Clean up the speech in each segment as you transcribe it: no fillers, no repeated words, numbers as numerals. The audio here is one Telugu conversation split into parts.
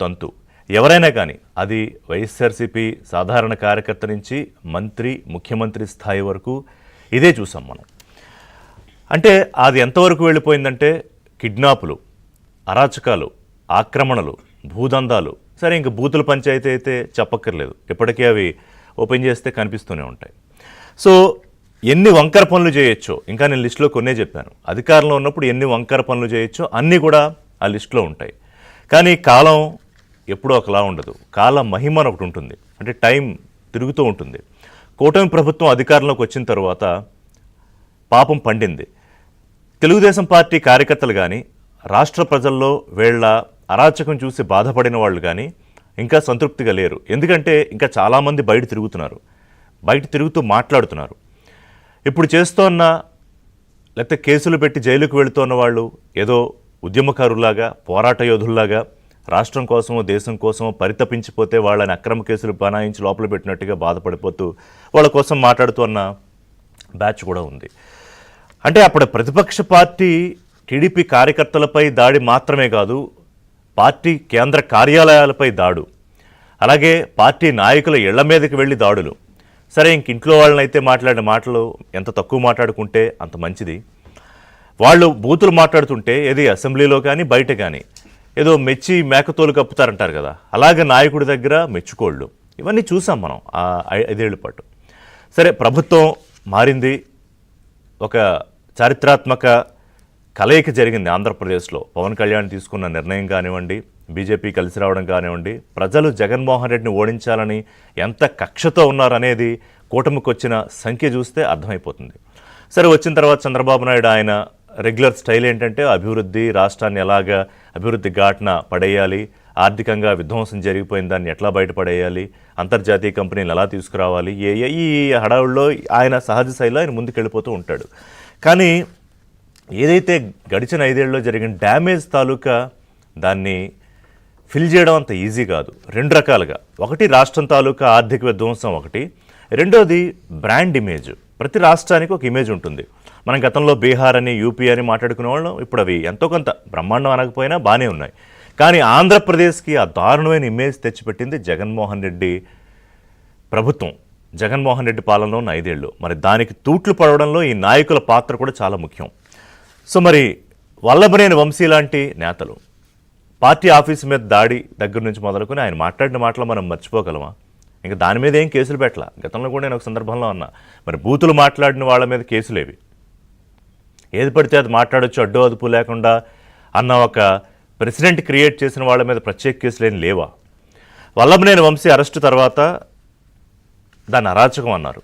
తంతు ఎవరైనా కానీ అది వైఎస్ఆర్సీపీ సాధారణ కార్యకర్త నుంచి మంత్రి ముఖ్యమంత్రి స్థాయి వరకు ఇదే చూసాం మనం. అంటే అది ఎంతవరకు వెళ్ళిపోయిందంటే కిడ్నాపులు, అరాచకాలు, ఆక్రమణలు, భూదందాలు, సరే ఇంక బూతుల పంచాయతీ అయితే చెప్పక్కర్లేదు, ఇప్పటికీ అవి ఓపెన్ చేస్తే కనిపిస్తూనే ఉంటాయి. సో ఎన్ని వంకర పనులు చేయొచ్చో, ఇంకా నేను లిస్టులో కొన్నే చెప్పాను, అధికారంలో ఉన్నప్పుడు ఎన్ని వంకర పనులు చేయొచ్చో అన్నీ కూడా ఆ లిస్టులో ఉంటాయి. కానీ కాలం ఎప్పుడూ ఒకలా ఉండదు, కాల మహిమ అని ఒకటి ఉంటుంది, అంటే టైం తిరుగుతూ ఉంటుంది. కూటమి ప్రభుత్వం అధికారంలోకి వచ్చిన తర్వాత పాపం పండింది. తెలుగుదేశం పార్టీ కార్యకర్తలు కానీ, రాష్ట్ర ప్రజల్లో వీళ్ళ అరాచకం చూసి బాధపడిన వాళ్ళు కానీ ఇంకా సంతృప్తిగా లేరు. ఎందుకంటే ఇంకా చాలామంది బయట తిరుగుతున్నారు, బయట తిరుగుతూ మాట్లాడుతున్నారు. ఇప్పుడు చేస్తోన్న లేకపోతే కేసులు పెట్టి జైలుకు వెళుతున్న వాళ్ళు ఏదో ఉద్యమకారులాగా, పోరాట యోధుల్లాగా రాష్ట్రం కోసమో దేశం కోసమో పరితపించిపోతే వాళ్ళని అక్రమ కేసులు బనాయించి లోపల పెట్టినట్టుగా బాధపడిపోతూ వాళ్ళ కోసం మాట్లాడుతున్న బ్యాచ్ కూడా ఉంది. అంటే అప్పుడు ప్రతిపక్ష పార్టీ టీడీపీ కార్యకర్తలపై దాడి మాత్రమే కాదు, పార్టీ కేంద్ర కార్యాలయాలపై దాడు, అలాగే పార్టీ నాయకుల ఇళ్ల మీదకి వెళ్ళి దాడులు. సరే ఇంక ఇంట్లో వాళ్ళనైతే మాట్లాడిన మాటలు ఎంత తక్కువ మాట్లాడుకుంటే అంత మంచిది. వాళ్ళు బూతులు మాట్లాడుతుంటే ఏది అసెంబ్లీలో కానీ బయట కానీ ఏదో మెచ్చి మేకతోలు కప్పుతారంటారు కదా, అలాగే నాయకుడి దగ్గర మెచ్చుకోళ్ళు, ఇవన్నీ చూసాం మనం ఆ 5 ఏళ్ల పాటు. సరే ప్రభుత్వం మారింది, ఒక చారిత్రాత్మక కలయిక జరిగింది ఆంధ్రప్రదేశ్లో. పవన్ కళ్యాణ్ తీసుకున్న నిర్ణయం కానివ్వండి, బీజేపీ కలిసి రావడం కానివ్వండి, ప్రజలు జగన్మోహన్ రెడ్డిని ఓడించాలని ఎంత కక్షతో ఉన్నారనేది కూటమికి వచ్చిన సంఖ్య చూస్తే అర్థమైపోతుంది. సరే వచ్చిన తర్వాత చంద్రబాబు నాయుడు ఆయన రెగ్యులర్ స్టైల్ ఏంటంటే అభివృద్ధి, రాష్ట్రాన్ని ఎలాగా అభివృద్ధి ఘాట్న పడేయాలి, ఆర్థికంగా విధ్వంసం జరిగిపోయిన దాన్ని ఎట్లా బయటపడేయాలి, అంతర్జాతీయ కంపెనీలు ఎలా తీసుకురావాలి, ఈ హడావుల్లో ఆయన సహజ శైలిలో ఆయన ముందుకెళ్ళిపోతూ ఉంటాడు. కానీ ఏదైతే గడిచిన 5 ఏళ్ళలో జరిగిన డ్యామేజ్ తాలూకా దాన్ని ఫిల్ చేయడం అంత ఈజీ కాదు. 2 రకాలుగా, ఒకటి రాష్ట్రం తాలూకా ఆర్థిక విధ్వంసం, ఒకటి రెండోది బ్రాండ్ ఇమేజ్. ప్రతి రాష్ట్రానికి ఒక ఇమేజ్ ఉంటుంది. మనం గతంలో బీహార్ అని, యూపీ అని మాట్లాడుకునే వాళ్ళం, ఇప్పుడు అవి ఎంతో కొంత బ్రహ్మాండం అనకపోయినా బాగానే ఉన్నాయి. కానీ ఆంధ్రప్రదేశ్కి ఆ దారుణమైన ఇమేజ్ తెచ్చిపెట్టింది జగన్మోహన్ రెడ్డి ప్రభుత్వం, జగన్మోహన్ రెడ్డి పాలనలో ఉన్న 5 ఏళ్ళు. మరి దానికి తూట్లు పడవడంలో ఈ నాయకుల పాత్ర కూడా చాలా ముఖ్యం. సో మరి వల్లభనేని వంశీ లాంటి నేతలు పార్టీ ఆఫీసు మీద దాడి దగ్గర నుంచి మొదలుకొని ఆయన మాట్లాడిన మాటలు మనం మర్చిపోగలమా? ఇంకా దాని మీద ఏం కేసులు పెట్టలా. గతంలో కూడా నేను ఒక సందర్భంలో అన్నా, మరి బూతులు మాట్లాడిన వాళ్ళ మీద కేసులేవి, ఏది పడితే అది మాట్లాడొచ్చు అడ్డు అదుపు లేకుండా అన్న ఒక ప్రెసిడెంట్ క్రియేట్ చేసిన వాళ్ళ మీద ప్రత్యేక కేసులు ఏం లేవా? వల్లభనేని వంశీ అరెస్టు తర్వాత దాన్ని అరాచకం అన్నారు,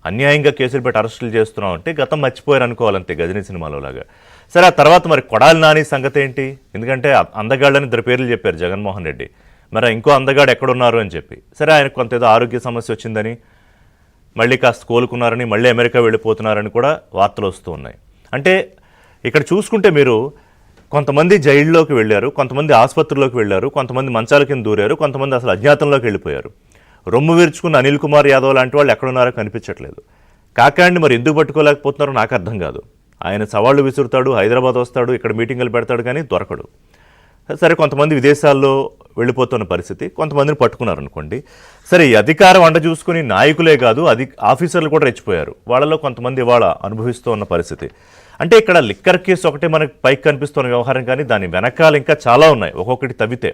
అన్యాయంగా కేసులు పెట్టి అరెస్టులు చేస్తున్నాం అంటే గతం మర్చిపోయారు అనుకోవాలంతే, గజనీ సినిమాలో లాగా. సరే ఆ తర్వాత మరి కొడాలి నాని సంగతి ఏంటి? ఎందుకంటే అందగాళ్ళని 2 పేర్లు చెప్పారు జగన్మోహన్ రెడ్డి, మరి ఇంకో అందగాడు ఎక్కడున్నారు అని చెప్పి. సరే ఆయనకు కొంత ఏదో ఆరోగ్య సమస్య వచ్చిందని, మళ్ళీ కాస్త కోలుకున్నారని, మళ్ళీ అమెరికా వెళ్ళిపోతున్నారని కూడా వార్తలు వస్తూ ఉన్నాయి. అంటే ఇక్కడ చూసుకుంటే మీరు కొంతమంది జైల్లోకి వెళ్ళారు, కొంతమంది ఆసుపత్రిలోకి వెళ్ళారు, కొంతమంది మంచాల కింద దూరారు, కొంతమంది అసలు అజ్ఞాతంలోకి వెళ్ళిపోయారు. రొమ్ము విరుచుకున్న అనిల్ కుమార్ యాదవ్ లాంటి వాళ్ళు ఎక్కడున్నారో కనిపించట్లేదు. కాకాండి మరి ఎందుకు పట్టుకోలేకపోతున్నారో నాకు అర్థం కాదు. ఆయన సవాళ్ళు విసురుతాడు, హైదరాబాద్ వస్తాడు, ఇక్కడ మీటింగులు పెడతాడు, కానీ దొరకడు. సరే కొంతమంది విదేశాల్లో వెళ్ళిపోతున్న పరిస్థితి, కొంతమందిని పట్టుకున్నారనుకోండి. సరే ఈ అధికారం అండ చూసుకుని నాయకులే కాదు ఆఫీసర్లు కూడా రెచ్చిపోయారు, వాళ్ళలో కొంతమంది ఇవాళ అనుభవిస్తూ ఉన్న పరిస్థితి. అంటే ఇక్కడ లిక్కర్ కేసు ఒకటే మనకి పైకి కనిపిస్తున్న వ్యవహారం, కానీ దాని వెనకాల ఇంకా చాలా ఉన్నాయి. ఒక్కొక్కటి తవ్వితే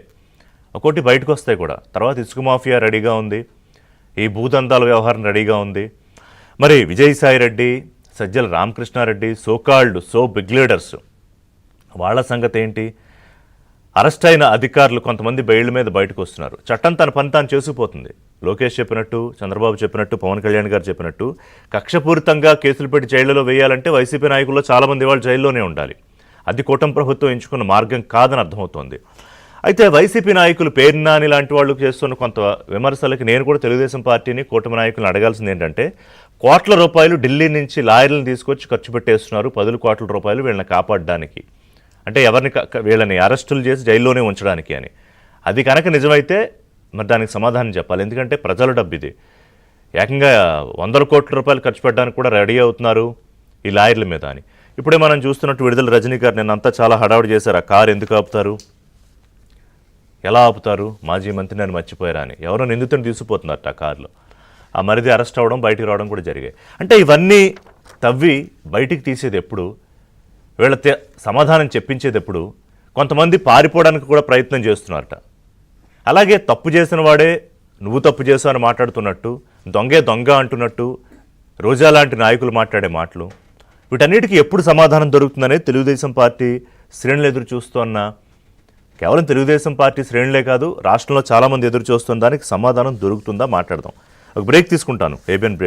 ఒక్కొక్కటి బయటకు వస్తాయి కూడా. తర్వాత ఇసుక మాఫియా రెడీగా ఉంది, ఈ భూదందాల వ్యవహారం రెడీగా ఉంది. మరి Vijayasai Reddy, Sajjala Ramakrishna Reddy, so big leaders, వాళ్ళ సంగతి ఏంటి? అరెస్ట్ అయిన అధికారులు కొంతమంది బెయిల్ మీద బయటకు వస్తున్నారు. చట్టం తన పని తాను చేసుకుపోతుంది. లోకేష్ చెప్పినట్టు, చంద్రబాబు చెప్పినట్టు, పవన్ కళ్యాణ్ గారు చెప్పినట్టు కక్షపూరితంగా కేసులు పెట్టి జైళ్లలో వేయాలంటే వైసీపీ నాయకుల్లో చాలామంది వాళ్ళు జైల్లోనే ఉండాలి. అది కూటమి ప్రభుత్వం ఎంచుకున్న మార్గం కాదని అర్థమవుతోంది. అయితే వైసీపీ నాయకులు పేరు నాని లాంటి వాళ్ళు చేస్తున్న కొంత విమర్శలకి నేను కూడా తెలుగుదేశం పార్టీని, కూటమి నాయకులను అడగాల్సింది ఏంటంటే, కోట్ల రూపాయలు ఢిల్లీ నుంచి లాయర్లను తీసుకొచ్చి ఖర్చు పెట్టేస్తున్నారు, 10 కోట్ల రూపాయలు వీళ్ళని కాపాడడానికి, అంటే వీళ్ళని అరెస్టులు చేసి జైల్లోనే ఉంచడానికి అని. అది కనుక నిజమైతే మరి దానికి సమాధానం చెప్పాలి. ఎందుకంటే ప్రజల డబ్బు ఇది. ఏకంగా 100 కోట్ల రూపాయలు ఖర్చు పెట్టడానికి కూడా రెడీ అవుతున్నారు ఈ లాయర్ల మీద అని. ఇప్పుడే మనం చూస్తున్నట్టు విడుదల రజనీ గారు నిన్నంతా చాలా హడావుడి చేశారు. ఆ కారు ఎందుకు ఆపుతారు, ఎలా ఆపుతారు? మాజీ మంత్రి నన్ను మర్చిపోయారా అని ఎవరో నిందితుని తీసుకుపోతున్నారట ఆ కారులో. ఆ మరిది అరెస్ట్ అవ్వడం, బయటికి రావడం కూడా జరిగాయి. అంటే ఇవన్నీ తవ్వి బయటికి తీసేది ఎప్పుడు, వీళ్ళ సమాధానం చెప్పించేది ఎప్పుడు? కొంతమంది పారిపోవడానికి కూడా ప్రయత్నం చేస్తున్నారట. అలాగే తప్పు చేసిన వాడే నువ్వు తప్పు చేసావు అని మాట్లాడుతున్నట్టు, దొంగే దొంగ అంటున్నట్టు రోజా లాంటి నాయకులు మాట్లాడే మాటలు, వీటన్నిటికీ ఎప్పుడు సమాధానం దొరుకుతుందనే తెలుగుదేశం పార్టీ శ్రేణులు ఎదురు చూస్తున్న, కేవలం తెలుగుదేశం పార్టీ శ్రేణులే కాదు రాష్ట్రంలో చాలామంది ఎదురు చూస్తున్న దానికి సమాధానం దొరుకుతుందా మాట్లాడదాం. ఒక బ్రేక్ తీసుకుంటాను, ఏబిఎన్ బ్రేక్.